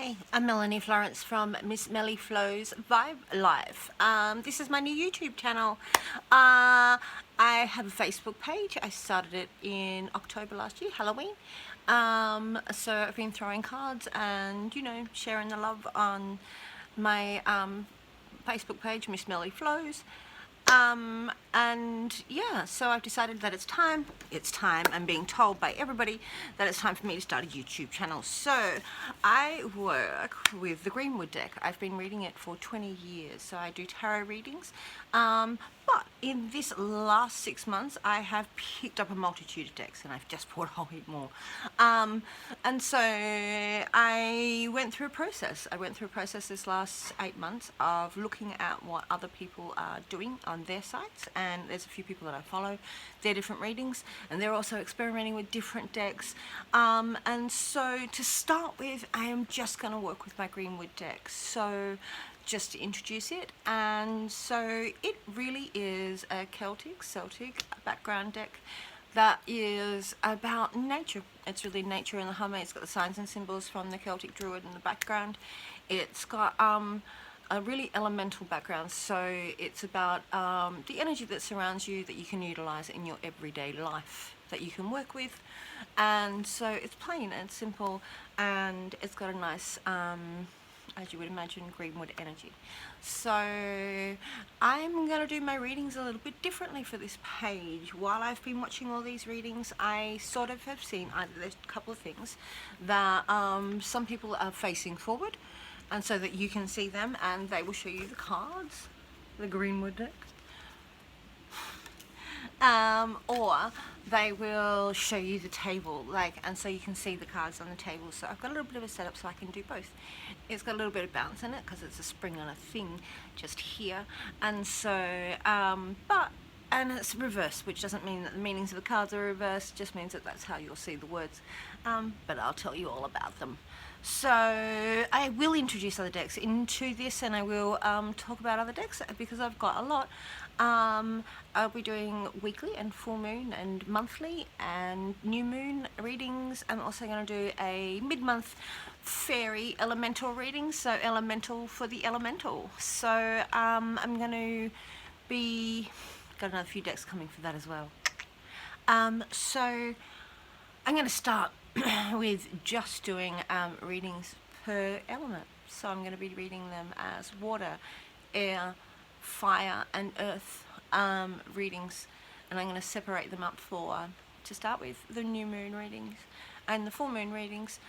Hi, I'm Melanie Florence from Miss Mellie Flow's Vibe Life. This is my new YouTube channel. I have a Facebook page. I started it in October last year, Halloween. So I've been throwing cards and, you know, sharing the love on my Facebook page, Miss Mellie Flows. And yeah, so I've decided that it's time, I'm being told by everybody that it's time for me to start a YouTube channel. So I work with the Greenwood deck. I've been reading it for 20 years, so I do tarot readings. But in this last 6 months, I have picked up a multitude of decks, and I've just bought a whole heap more. And so I went through a process. This last 8 months of looking at what other people are doing on their sites, and there's a few people that I follow, their different readings, and they're also experimenting with different decks. And so to start with, I am just going to work with my Greenwood deck. So just to introduce it, and so it really is a Celtic background deck that is about nature. It's really nature in the harmony. It's got the signs and symbols from the Celtic Druid in the background. It's got a really elemental background, so it's about the energy that surrounds you that you can utilize in your everyday life, that you can work with. And so it's plain and simple, and it's got a nice as you would imagine, Greenwood energy. So I'm going to do my readings a little bit differently for this page. While I've been watching all these readings, I sort of have seen there's a couple of things that some people are facing forward, and so that you can see them, and they will show you the cards, the Greenwood deck. Or they will show you the table, and so you can see the cards on the table. So I've got a little bit of a setup so I can do both. It's got a little bit of bounce in it because it's a spring on a thing just here, and so and it's reversed, which doesn't mean that the meanings of the cards are reversed, just means that that's how you'll see the words. But I'll tell you all about them. So I will introduce other decks into this, and I will talk about other decks because I've got a lot. I'll be doing weekly and full moon and monthly and new moon readings. I'm also going to do a mid-month fairy elemental reading, so elemental for the elemental. So I'm going to be got another few decks coming for that as well. So I'm going to start with just doing readings per element. So I'm going to be reading them as water, air, fire and earth readings, and I'm going to separate them up for, to start with, the new moon readings and the full moon readings.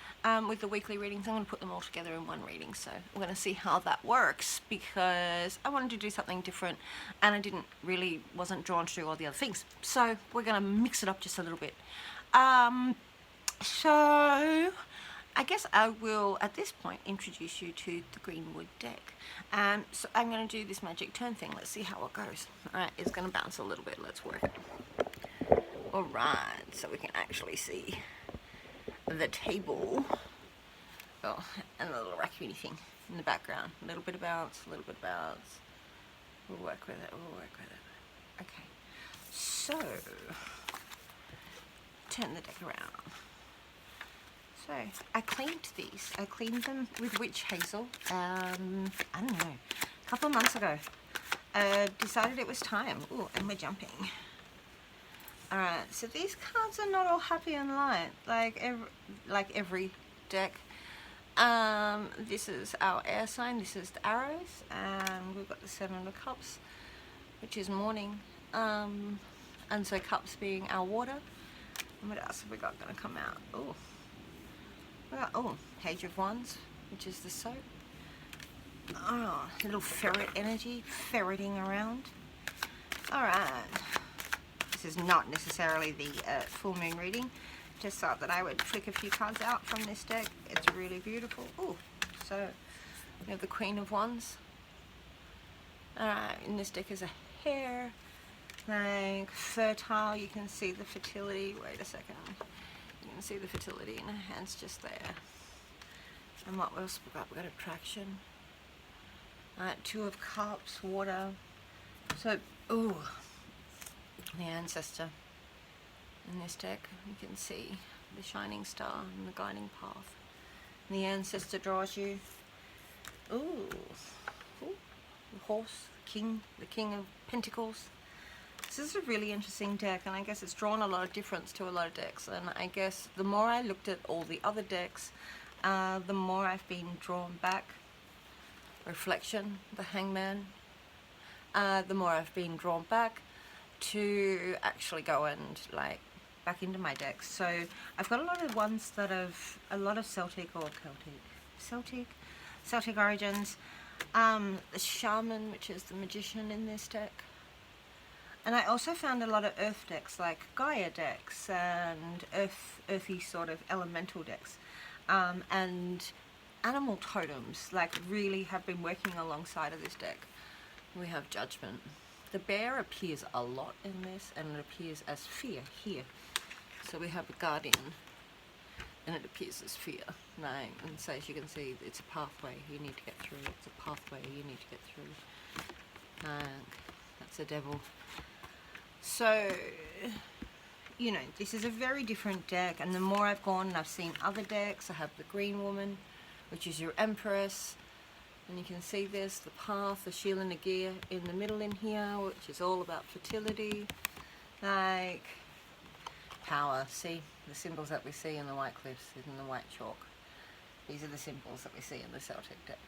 With the weekly readings, I'm going to put them all together in one reading. So we're going to see how that works, because I wanted to do something different, and I wasn't drawn to do all the other things. So we're going to mix it up just a little bit. So I guess I will, at this point, introduce you to the Greenwood deck. So I'm going to do this magic turn thing. Let's see how it goes. Alright, it's going to bounce a little bit. Let's work it. Alright, so we can actually see the table. Oh, and the little raccoony thing in the background. A little bit of bounce, a little bit of bounce. We'll work with it, Okay, so turn the deck around. So I cleaned these. I cleaned them with witch hazel, I don't know, a couple of months ago. Decided it was time. Ooh, and we're jumping. Alright, so these cards are not all happy and light, like every deck. This is our air sign, this is the arrows, and we've got the 7 of cups, which is morning. And so cups being our water. And what else have we got going to come out? Ooh. Page of Wands, which is the soap. Oh, little ferret energy, ferreting around. Alright. This is not necessarily the full moon reading. Just thought that I would flick a few cards out from this deck. It's really beautiful. Ooh, so we have the Queen of Wands. Alright, in this deck is a hare. Fertile, you can see the fertility. Wait a second. You can see the fertility in her hands just there. And what else we got? We got attraction. 2 of cups, water. So, ooh, the ancestor in this deck. You can see the shining star and the guiding path. The ancestor draws you. Ooh. Ooh. The horse, the king of pentacles. This is a really interesting deck, and I guess it's drawn a lot of difference to a lot of decks. And I guess the more I looked at all the other decks, the more I've been drawn back. Reflection, the Hangman. The more I've been drawn back to actually go and like back into my decks. So I've got a lot of ones that have a lot of Celtic or Celtic origins. The Shaman, which is the Magician in this deck. And I also found a lot of earth decks, like Gaia decks and earthy sort of elemental decks. And animal totems, like, really have been working alongside of this deck. We have Judgment. The bear appears a lot in this, and it appears as fear here. So we have a Guardian, and it appears as fear. And so as you can see, it's a pathway you need to get through. It's a pathway you need to get through. That's a devil. So, you know, this is a very different deck, and the more I've gone and I've seen other decks, I have the Green Woman, which is your Empress, and you can see this, the path, the shield and the gear in the middle in here, which is all about fertility, like power. See the symbols that we see in the white cliffs, in the white chalk. These are the symbols that we see in the Celtic deck.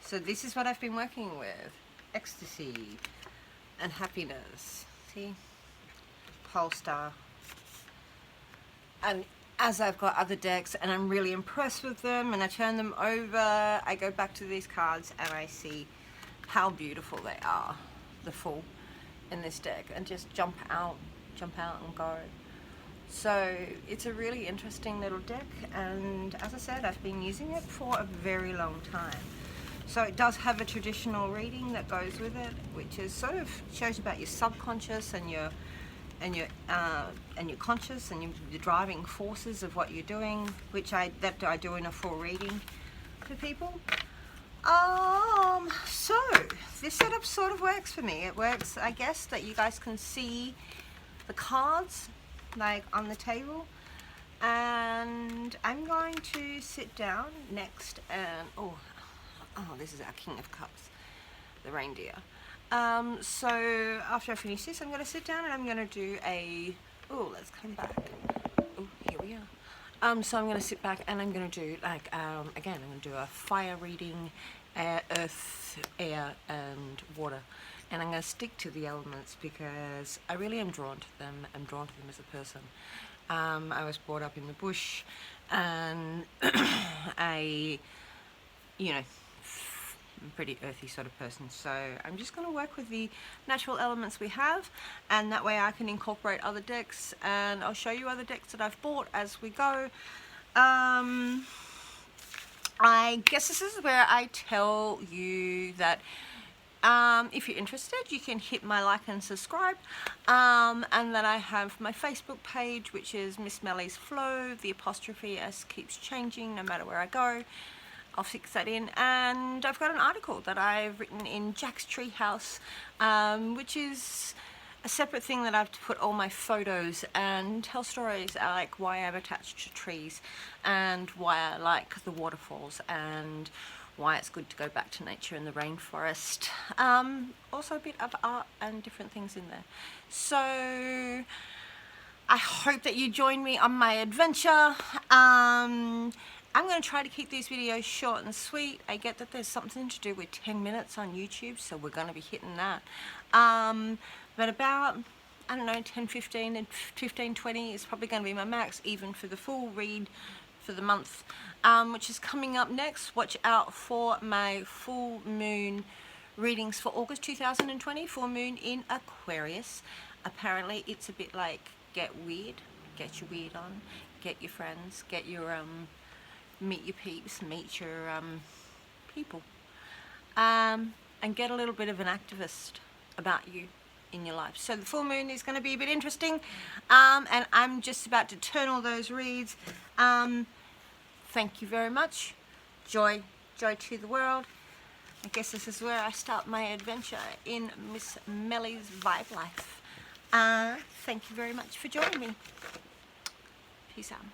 So this is what I've been working with: ecstasy and happiness. See, pole star. And as I've got other decks and I'm really impressed with them and I turn them over, I go back to these cards and I see how beautiful they are, the Fool in this deck, and just jump out and go. So it's a really interesting little deck, and as I said, I've been using it for a very long time. So it does have a traditional reading that goes with it, which is sort of shows about your subconscious and your conscious and the driving forces of what you're doing, which I do in a full reading for people. So this setup sort of works for me. It works, I guess, that you guys can see the cards like on the table, and I'm going to sit down next and oh, this is our King of Cups, the reindeer. So after I finish this, I'm going to sit down and I'm going to do a, let's come back. Here we are. So I'm going to sit back and I'm going to do like, again, I'm going to do a fire reading, earth, air and water. And I'm going to stick to the elements because I really am drawn to them. I'm drawn to them as a person. I was brought up in the bush, and I'm a pretty earthy sort of person, so I'm just going to work with the natural elements we have, and that way I can incorporate other decks, and I'll show you other decks that I've bought as we go. I guess this is where I tell you that if you're interested, you can hit my like and subscribe, and then I have my Facebook page, which is Miss Mellie's Flow. The apostrophe S keeps changing no matter where I go. I'll fix that in, and I've got an article that I've written in Jack's Treehouse, which is a separate thing that I've put all my photos and tell stories like why I'm attached to trees and why I like the waterfalls and why it's good to go back to nature in the rainforest. Also a bit of art and different things in there. So I hope that you join me on my adventure. I'm going to try to keep these videos short and sweet. I get that there's something to do with 10 minutes on YouTube, so we're going to be hitting that. But about, I don't know, 10, 15, and 15, 20 is probably going to be my max, even for the full read for the month, which is coming up next. Watch out for my full moon readings for August 2020, full moon in Aquarius. Apparently, it's a bit like get weird, get your weird on, get your friends, get your, meet your peeps, meet your people, and get a little bit of an activist about you in your life. So the full moon is going to be a bit interesting, and I'm just about to turn all those reads. Thank you very much. Joy to the world. I guess this is where I start my adventure in Miss Mellie's Vibe Life. Thank you very much for joining me. Peace out.